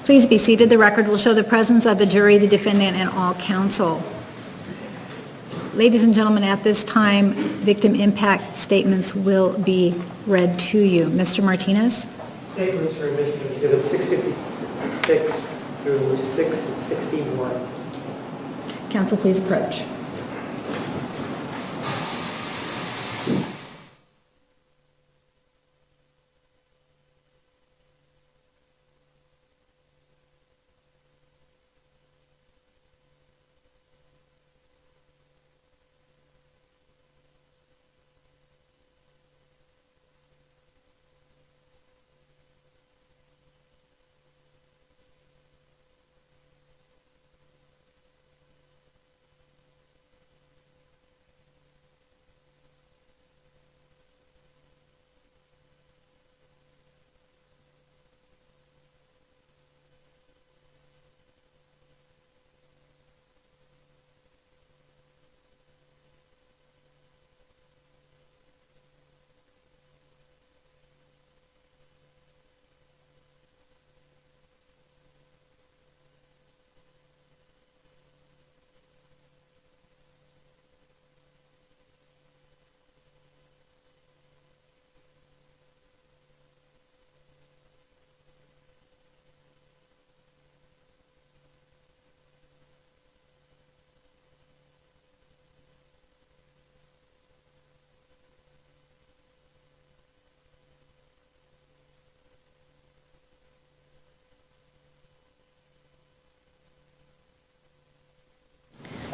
Please be seated. The record will show the presence of the jury, the defendant, and all counsel. Ladies and gentlemen, at this time, victim impact statements will be read to you. Mr. Martinez? Statements for admission of Exhibit 656 through 661. Counsel, please approach.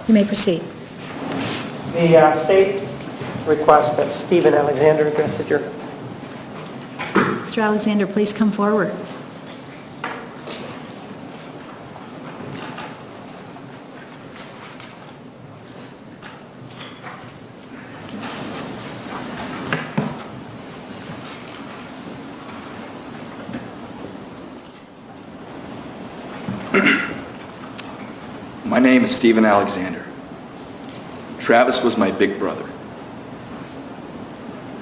You may proceed. The state requests that Stephen Alexander address the jury. Mr. Alexander, please come forward. My name is Stephen Alexander. Travis was my big brother.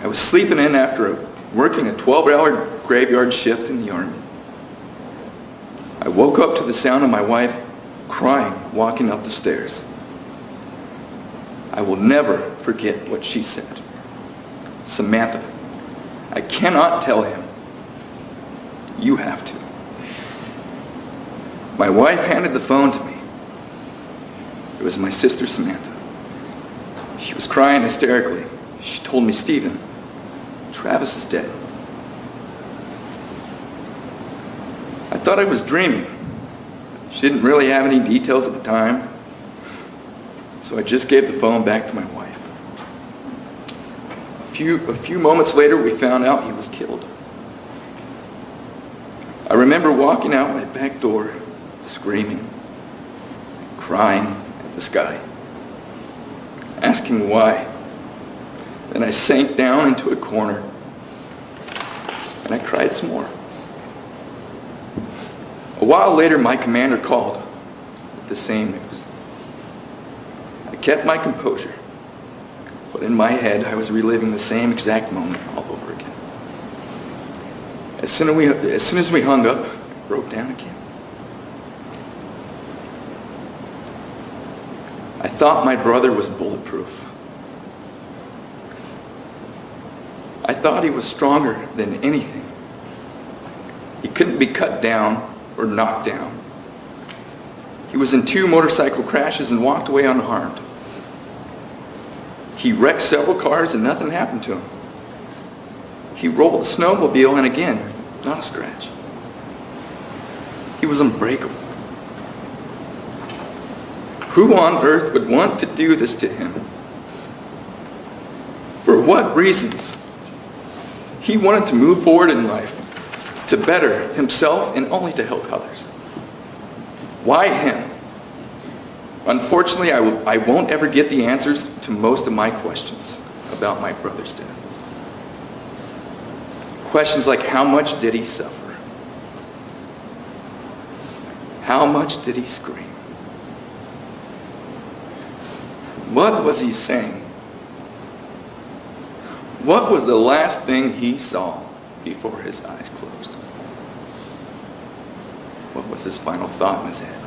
I was sleeping in after working a 12-hour graveyard shift in the Army. I woke up to the sound of my wife crying walking up the stairs. I will never forget what she said. "Samantha, I cannot tell him. You have to." My wife handed the phone to me. It was my sister Samantha. She was crying hysterically. She told me, "Stephen, Travis is dead." I thought I was dreaming. She didn't really have any details at the time, so I just gave the phone back to my wife. A few moments later, we found out he was killed. I remember walking out my back door, screaming, crying at the sky, asking why. Then I sank down into a corner and I cried some more. A while later, my commander called with the same news. I kept my composure, but in my head, I was reliving the same exact moment all over again. As soon as we hung up, I broke down again. I thought my brother was bulletproof. I thought he was stronger than anything. He couldn't be cut down or knocked down. He was in 2 motorcycle crashes and walked away unharmed. He wrecked several cars and nothing happened to him. He rolled a snowmobile and again, not a scratch. He was unbreakable. Who on earth would want to do this to him? For what reasons? He wanted to move forward in life, to better himself and only to help others. Why him? Unfortunately, I won't ever get the answers to most of my questions about my brother's death. Questions like, how much did he suffer? How much did he scream? What was he saying? What was the last thing he saw before his eyes closed? what was his final thought in his head.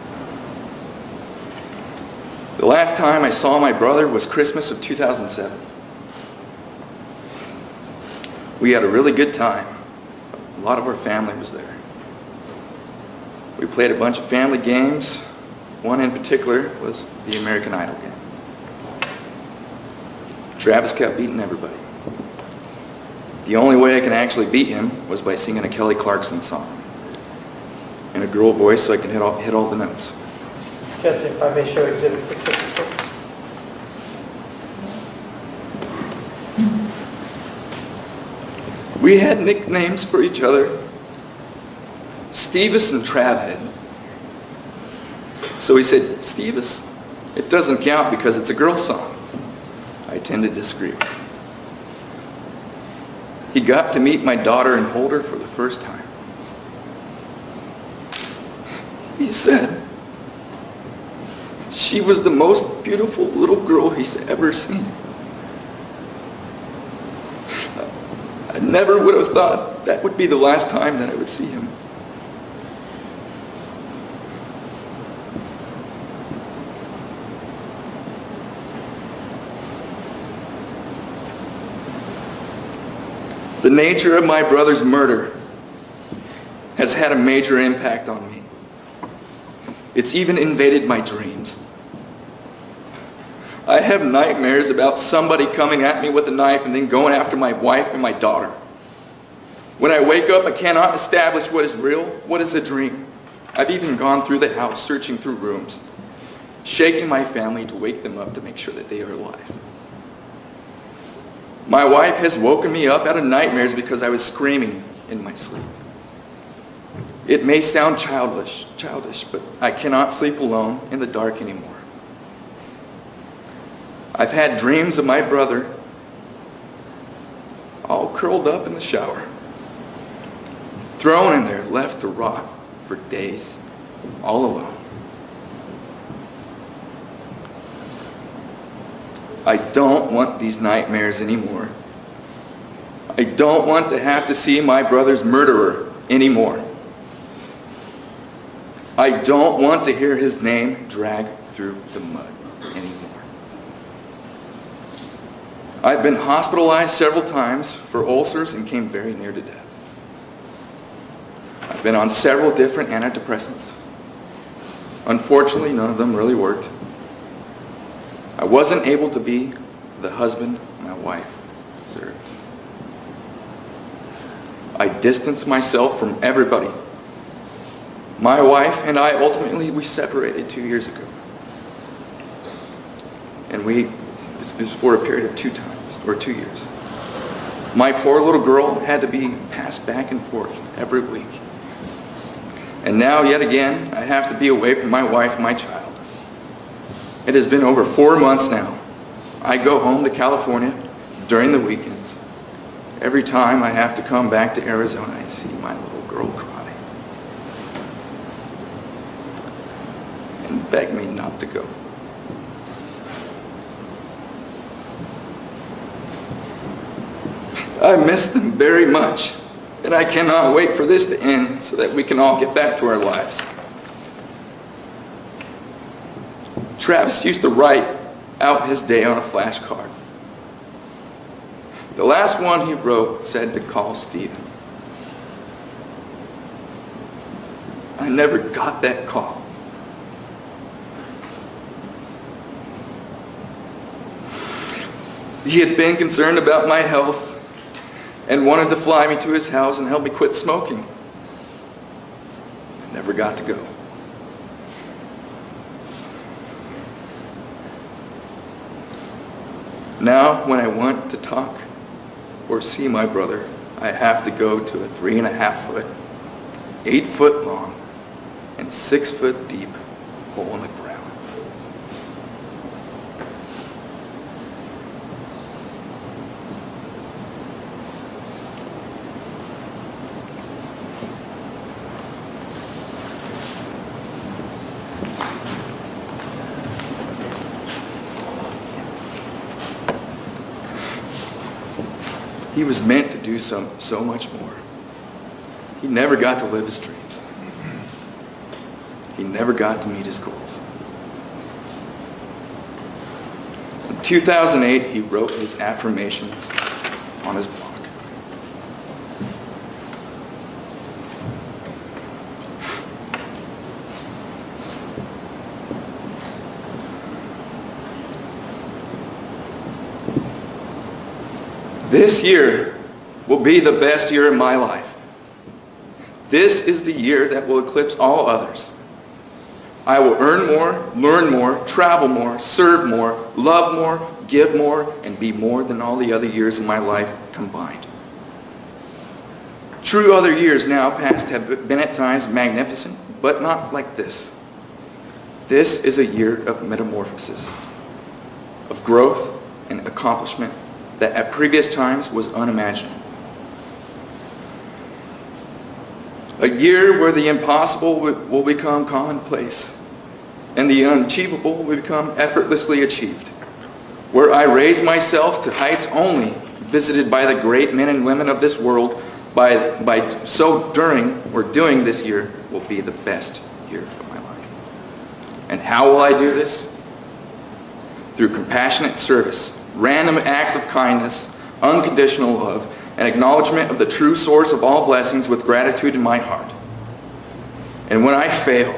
The last time I saw my brother was Christmas of 2007. We had a really good time. A lot of our family was there. We played a bunch of family games. One in particular was the American Idol game. Travis kept beating everybody. The only way I can actually beat him was by singing a Kelly Clarkson song in a girl voice so I could hit all the notes. Judge, if I may show Exhibit 656. We had nicknames for each other, Stevis and Travhead. So he said, Stevis, it doesn't count because it's a girl song. I tend to disagree with him. He got to meet my daughter and hold her for the first time. He said she was the most beautiful little girl he's ever seen. I never would have thought that would be the last time that I would see him. The nature of my brother's murder has had a major impact on me. It's even invaded my dreams. I have nightmares about somebody coming at me with a knife and then going after my wife and my daughter. When I wake up, I cannot establish what is real, what is a dream. I've even gone through the house, searching through rooms, shaking my family to wake them up to make sure that they are alive. My wife has woken me up out of nightmares because I was screaming in my sleep. It may sound childish, but I cannot sleep alone in the dark anymore. I've had dreams of my brother all curled up in the shower, thrown in there, left to rot for days, all alone. I don't want these nightmares anymore. I don't want to have to see my brother's murderer anymore. I don't want to hear his name dragged through the mud anymore. I've been hospitalized several times for ulcers and came very near to death. I've been on several different antidepressants. Unfortunately, none of them really worked. I wasn't able to be the husband my wife deserved. I distanced myself from everybody. My wife and I ultimately, we separated 2 years ago. And it was for a period of 2 years. My poor little girl had to be passed back and forth every week. And now, yet again, I have to be away from my wife and my child. It has been over 4 months now. I go home to California during the weekends. Every time I have to come back to Arizona, I see my little girl cry and beg me not to go. I miss them very much, and I cannot wait for this to end so that we can all get back to our lives. Travis used to write out his day on a flashcard. The last one he wrote said to call Stephen. I never got that call. He had been concerned about my health and wanted to fly me to his house and help me quit smoking. I never got to go. Now, when I want to talk or see my brother, I have to go to a 3.5 foot, 8 foot long, and 6 foot deep hole in the ground. He was meant to do so much more. He never got to live his dreams. he never got to meet his goals. In 2008, he wrote his affirmations on his blog. This year will be the best year of my life. This is the year that will eclipse all others. I will earn more, learn more, travel more, serve more, love more, give more, and be more than all the other years of my life combined. True, other years now past have been at times magnificent, but not like this. This is a year of metamorphosis, of growth and accomplishment that at previous times was unimaginable. A year where the impossible will become commonplace and the unachievable will become effortlessly achieved. Where I raise myself to heights only visited by the great men and women of this world doing this year will be the best year of my life. And how will I do this? Through compassionate service, random acts of kindness, unconditional love, and acknowledgement of the true source of all blessings with gratitude in my heart. And when I fail,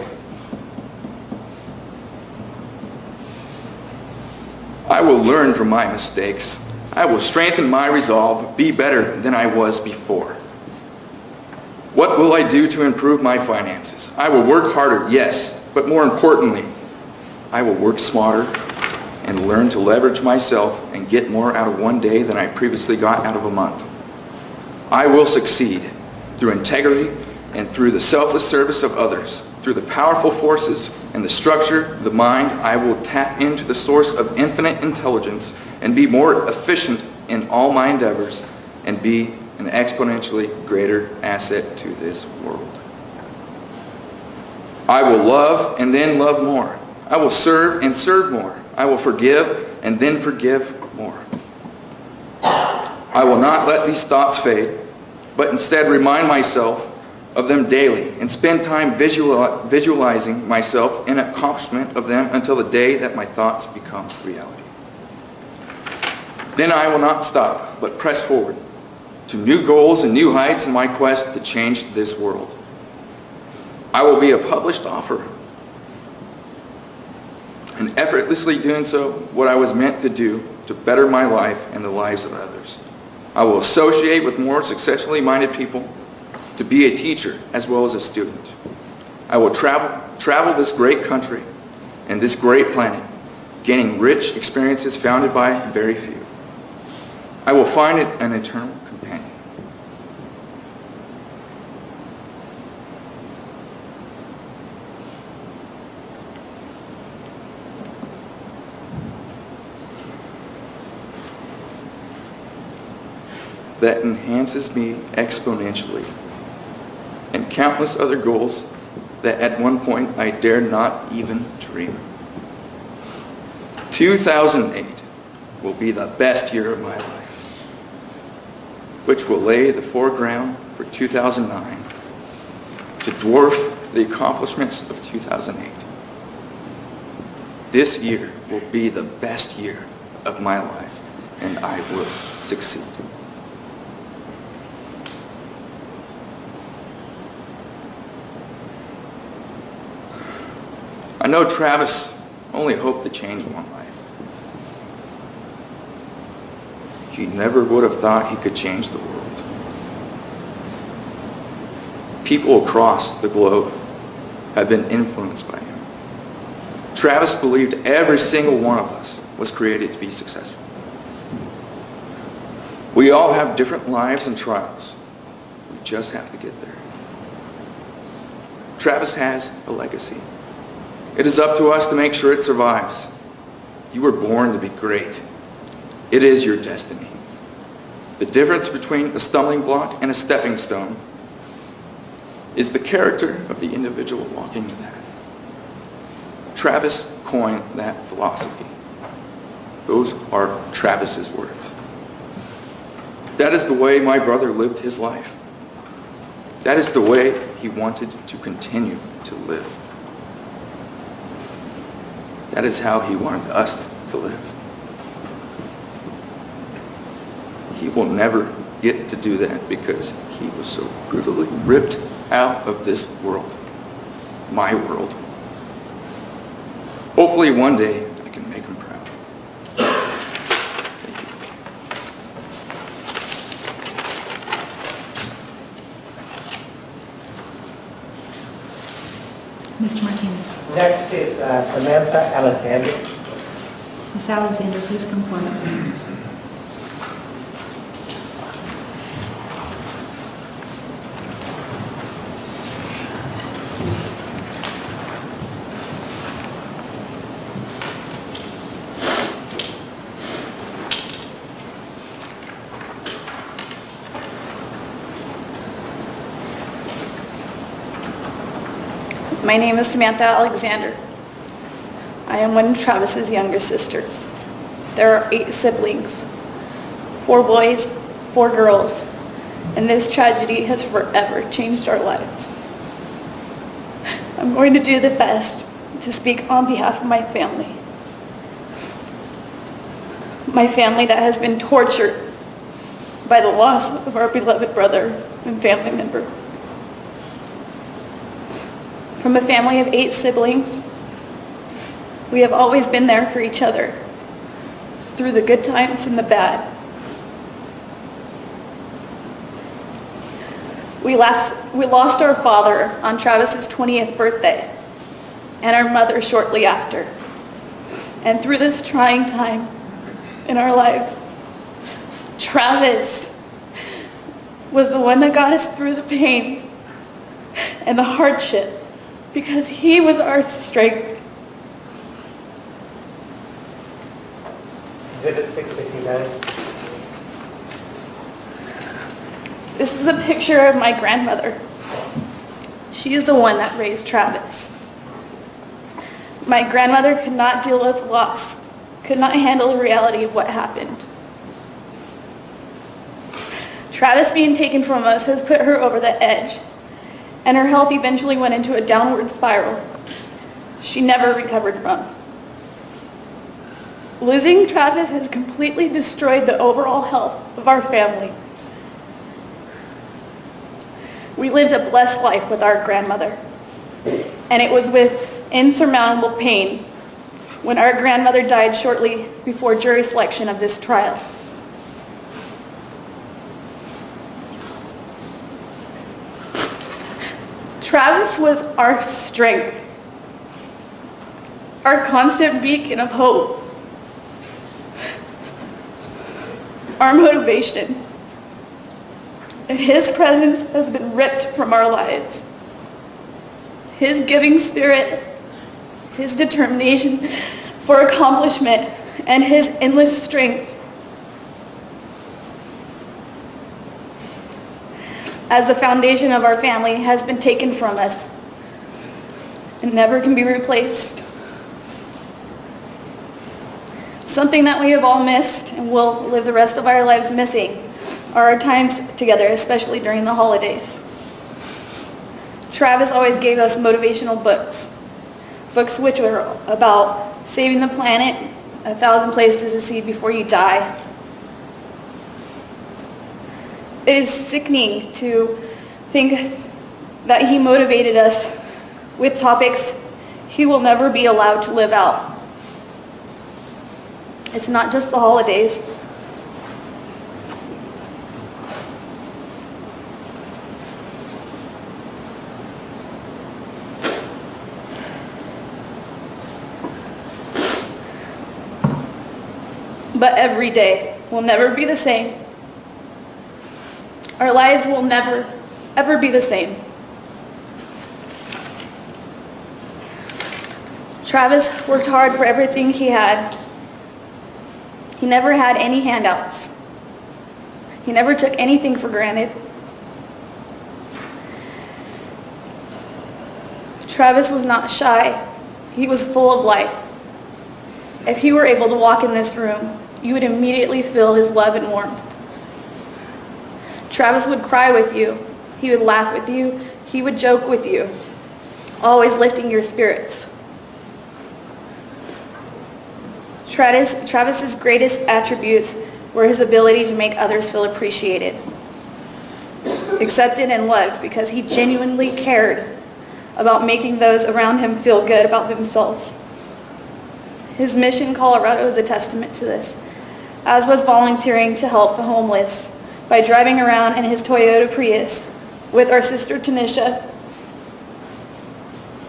I will learn from my mistakes. I will strengthen my resolve, be better than I was before. What will I do to improve my finances? I will work harder, yes, but more importantly, I will work smarter and learn to leverage myself and get more out of one day than I previously got out of a month. I will succeed through integrity and through the selfless service of others. Through the powerful forces and the structure, the mind, I will tap into the source of infinite intelligence and be more efficient in all my endeavors and be an exponentially greater asset to this world. I will love and then love more. I will serve and serve more. I will forgive and then forgive more. I will not let these thoughts fade, but instead remind myself of them daily and spend time visualizing myself in accomplishment of them until the day that my thoughts become reality. Then I will not stop, but press forward to new goals and new heights in my quest to change this world. I will be a published author, and effortlessly doing so what I was meant to do to better my life and the lives of others. I will associate with more successfully minded people to be a teacher as well as a student. I will travel this great country and this great planet, gaining rich experiences founded by very few. I will find an eternal companion. That enhances me exponentially, and countless other goals that at one point I dared not even dream. 2008 will be the best year of my life, which will lay the foreground for 2009 to dwarf the accomplishments of 2008. This year will be the best year of my life, and I will succeed. I know Travis only hoped to change one life. He never would have thought he could change the world. People across the globe have been influenced by him. Travis believed every single one of us was created to be successful. We all have different lives and trials. We just have to get there. Travis has a legacy. It is up to us to make sure it survives. You were born to be great. It is your destiny. The difference between a stumbling block and a stepping stone is the character of the individual walking the path. Travis coined that philosophy. Those are Travis's words. That is the way my brother lived his life. That is the way he wanted to continue to live. That is how he wanted us to live. He will never get to do that because he was so brutally ripped out of this world, my world. Hopefully one day I can make him proud. Thank you. Mr. Martinez. Next is Samantha Alexander. Ms. Alexander, please come forward. My name is Samantha Alexander. I am one of Travis's younger sisters. There are 8 siblings, 4 boys, 4 girls, and this tragedy has forever changed our lives. I'm going to do the best to speak on behalf of my family. My family that has been tortured by the loss of our beloved brother and family member. From a family of 8 siblings, we have always been there for each other, through the good times and the bad. We lost our father on Travis's 20th birthday, and our mother shortly after. And through this trying time in our lives, Travis was the one that got us through the pain and the hardship, because he was our strength. Exhibit 659. This is a picture of my grandmother. She is the one that raised Travis. My grandmother could not deal with loss, could not handle the reality of what happened. Travis being taken from us has put her over the edge, and her health eventually went into a downward spiral she never recovered from. Losing Travis has completely destroyed the overall health of our family. We lived a blessed life with our grandmother, and it was with insurmountable pain when our grandmother died shortly before jury selection of this trial. Travis was our strength, our constant beacon of hope, our motivation, and his presence has been ripped from our lives. His giving spirit, his determination for accomplishment, and his endless strength as the foundation of our family has been taken from us and never can be replaced. Something that we have all missed and will live the rest of our lives missing are our times together, especially during the holidays. Travis always gave us motivational books which were about saving the planet, 1,000 places to see before you die. It is sickening to think that he motivated us with topics he will never be allowed to live out. It's not just the holidays. But every day will never be the same. Our lives will never, ever be the same. Travis worked hard for everything he had. He never had any handouts. He never took anything for granted. Travis was not shy. He was full of life. If he were able to walk in this room, you would immediately feel his love and warmth. Travis would cry with you. He would laugh with you. He would joke with you, always lifting your spirits. Travis's greatest attributes were his ability to make others feel appreciated, accepted, and loved because he genuinely cared about making those around him feel good about themselves. His mission in Colorado is a testament to this, as was volunteering to help the homeless by driving around in his Toyota Prius with our sister Tanisha,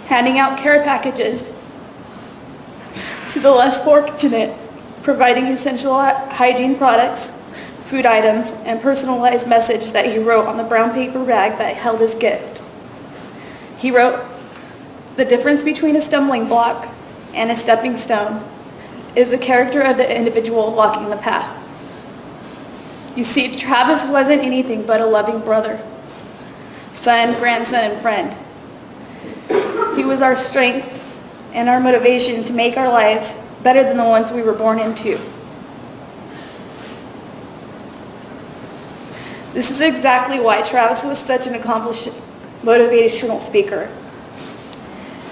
handing out care packages to the less fortunate, providing essential hygiene products, food items, and personalized message that he wrote on the brown paper bag that held his gift. He wrote, "The difference between a stumbling block and a stepping stone is the character of the individual walking the path." You see, Travis wasn't anything but a loving brother, son, grandson, and friend. He was our strength and our motivation to make our lives better than the ones we were born into. This is exactly why Travis was such an accomplished motivational speaker.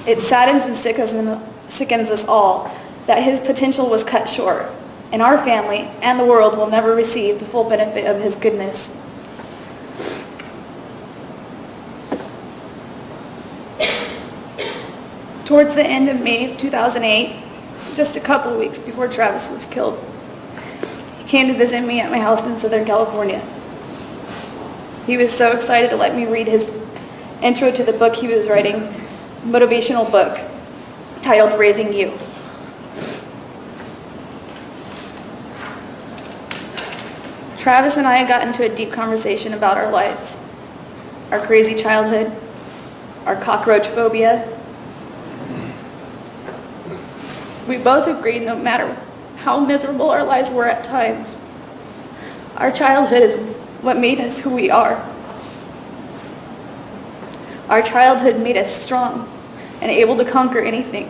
It saddens and sickens us all that his potential was cut short, and our family and the world will never receive the full benefit of his goodness. Towards the end of May 2008, just a couple weeks before Travis was killed, he came to visit me at my house in Southern California. He was so excited to let me read his intro to the book he was writing, motivational book titled Raising You. Travis and I got into a deep conversation about our lives, our crazy childhood, our cockroach phobia. We both agreed no matter how miserable our lives were at times, our childhood is what made us who we are. Our childhood made us strong and able to conquer anything.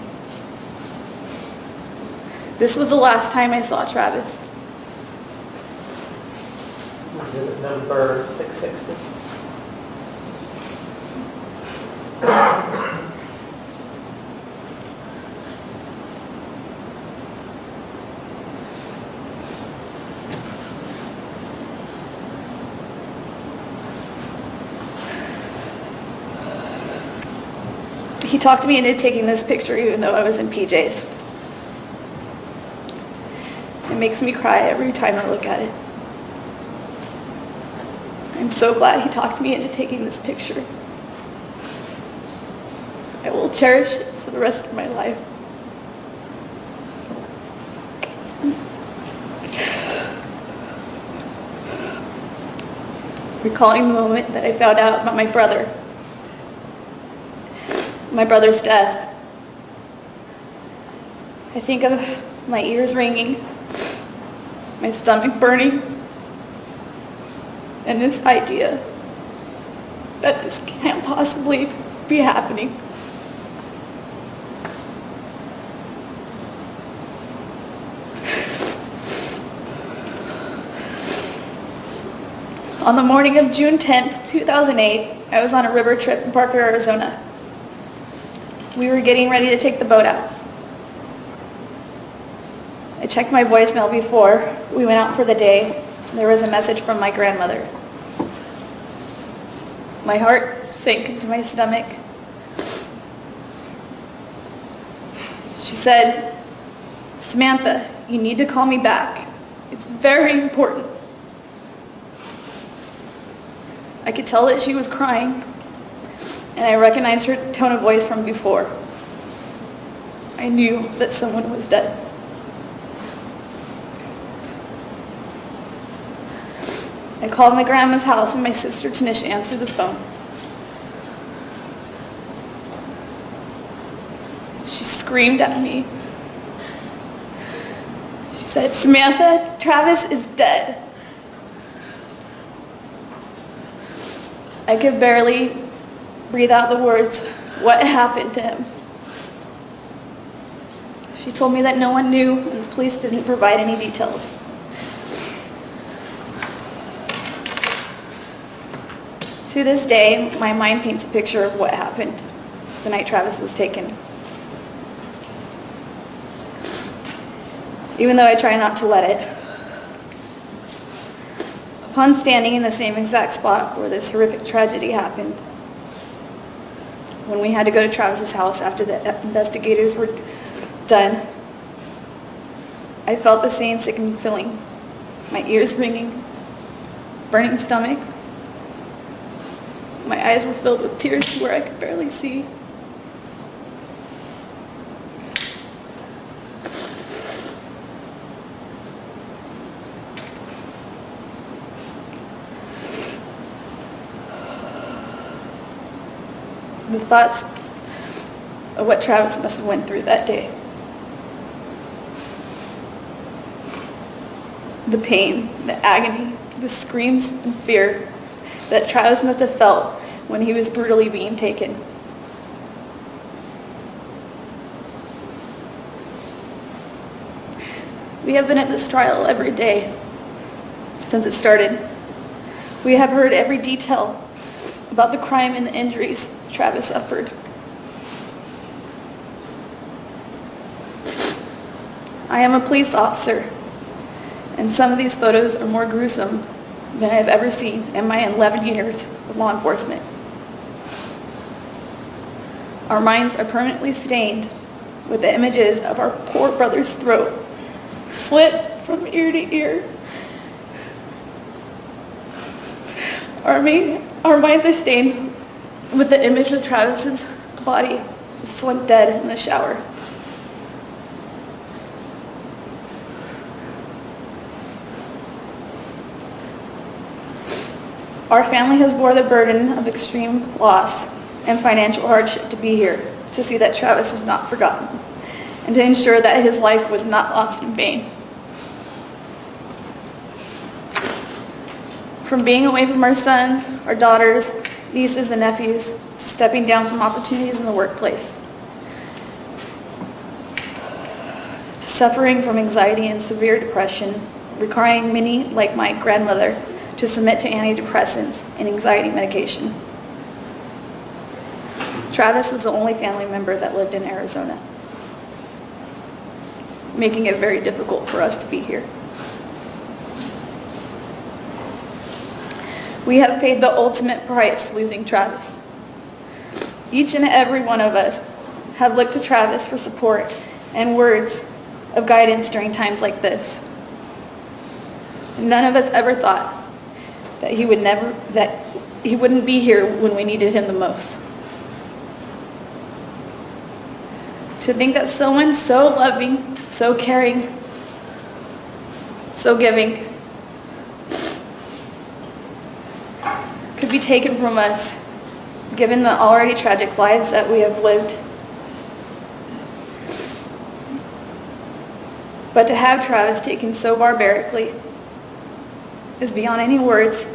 This was the last time I saw Travis. Exhibit number 660. He talked me into taking this picture even though I was in PJs. It makes me cry every time I look at it. I'm so glad he talked me into taking this picture. I will cherish it for the rest of my life. Recalling the moment that I found out about my brother's death, I think of my ears ringing, my stomach burning, and this idea that this can't possibly be happening. On the morning of June 10th, 2008, I was on a river trip in Parker, Arizona. We were getting ready to take the boat out. I checked my voicemail before we went out for the day. There was a message from my grandmother. My heart sank into my stomach. She said, "Samantha, you need to call me back. It's very important." I could tell that she was crying, and I recognized her tone of voice from before. I knew that someone was dead. I called my grandma's house and my sister Tanisha answered the phone. She screamed at me. She said, "Samantha, Travis is dead." I could barely breathe out the words, "What happened to him?" She told me that no one knew and the police didn't provide any details. To this day, my mind paints a picture of what happened the night Travis was taken. even though I try not to let it. Upon standing in the same exact spot where this horrific tragedy happened, when we had to go to Travis's house after the investigators were done, I felt the same sickening feeling. My ears ringing, burning stomach. My eyes were filled with tears to where I could barely see. The thoughts of what Travis must have went through that day. The pain, the agony, the screams and fear that Travis must have felt when he was brutally being taken. We have been at this trial every day since it started. We have heard every detail about the crime and the injuries Travis suffered. I am a police officer, and some of these photos are more gruesome than I've ever seen in my 11 years of law enforcement. Our minds are permanently stained with the images of our poor brother's throat slit from ear to ear. Our minds are stained with the image of Travis's body slumped dead in the shower. Our family has bore the burden of extreme loss and financial hardship to be here, to see that Travis is not forgotten, and to ensure that his life was not lost in vain. From being away from our sons, our daughters, nieces and nephews, stepping down from opportunities in the workplace, to suffering from anxiety and severe depression, requiring many, like my grandmother, to submit to antidepressants and anxiety medication. Travis was the only family member that lived in Arizona, making it very difficult for us to be here. We have paid the ultimate price losing Travis. Each and every one of us have looked to Travis for support and words of guidance during times like this. None of us ever thought that he wouldn't be here when we needed him the most. To think that someone so loving, so caring, so giving could be taken from us, given the already tragic lives that we have lived. But to have Travis taken so barbarically is beyond any words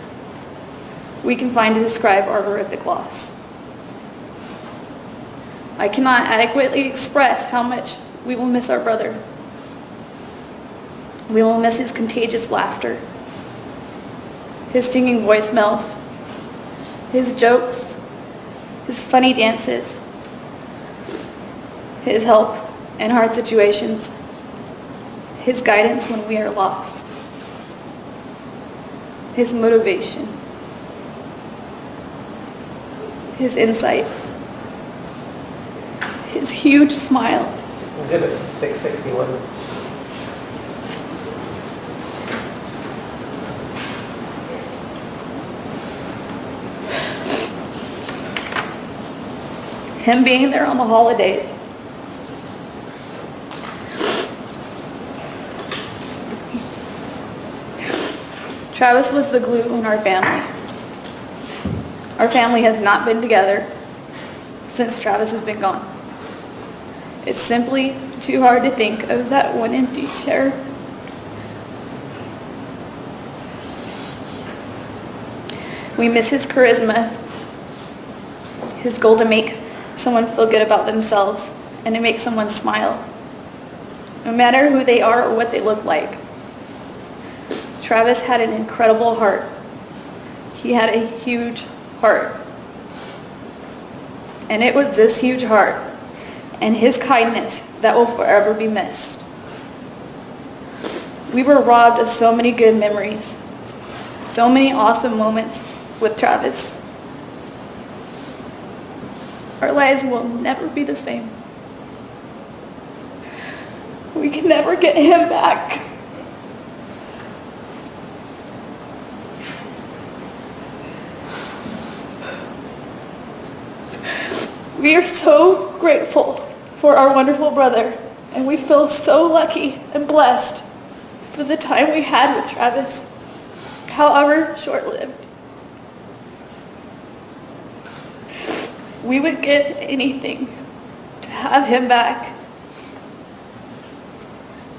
we can find to describe our horrific loss. I cannot adequately express how much we will miss our brother. We will miss his contagious laughter, his singing voicemails, his jokes, his funny dances, his help in hard situations, his guidance when we are lost, his motivation, his insight, his huge smile. Exhibit 661. Him being there on the holidays. Travis was the glue in our family. Our family has not been together since Travis has been gone. It's simply too hard to think of that one empty chair. We miss his charisma, his goal to make someone feel good about themselves and to make someone smile, no matter who they are or what they look like. Travis had an incredible heart. He had a huge heart. And it was this huge heart and his kindness that will forever be missed. We were robbed of so many good memories, so many awesome moments with Travis. Our lives will never be the same. We can never get him back. We are so grateful for our wonderful brother, and we feel so lucky and blessed for the time we had with Travis, however short-lived. We would give anything to have him back.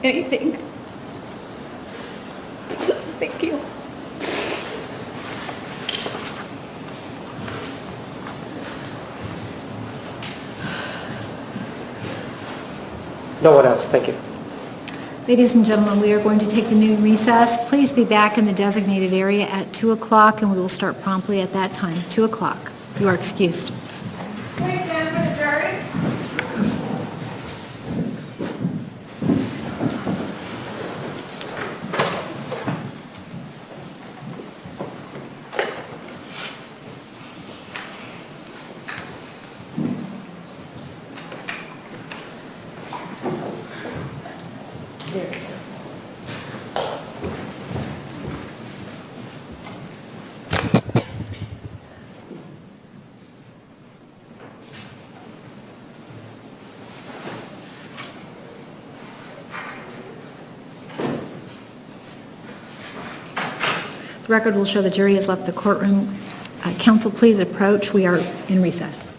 Anything. Thank you. No one else, thank you. Ladies and gentlemen, we are going to take the noon recess. Please be back in the designated area at 2 o'clock, and we will start promptly at that time, 2 o'clock. You are excused. Please stand for the jury. The record will show the jury has left the courtroom. Counsel, please approach. We are in recess.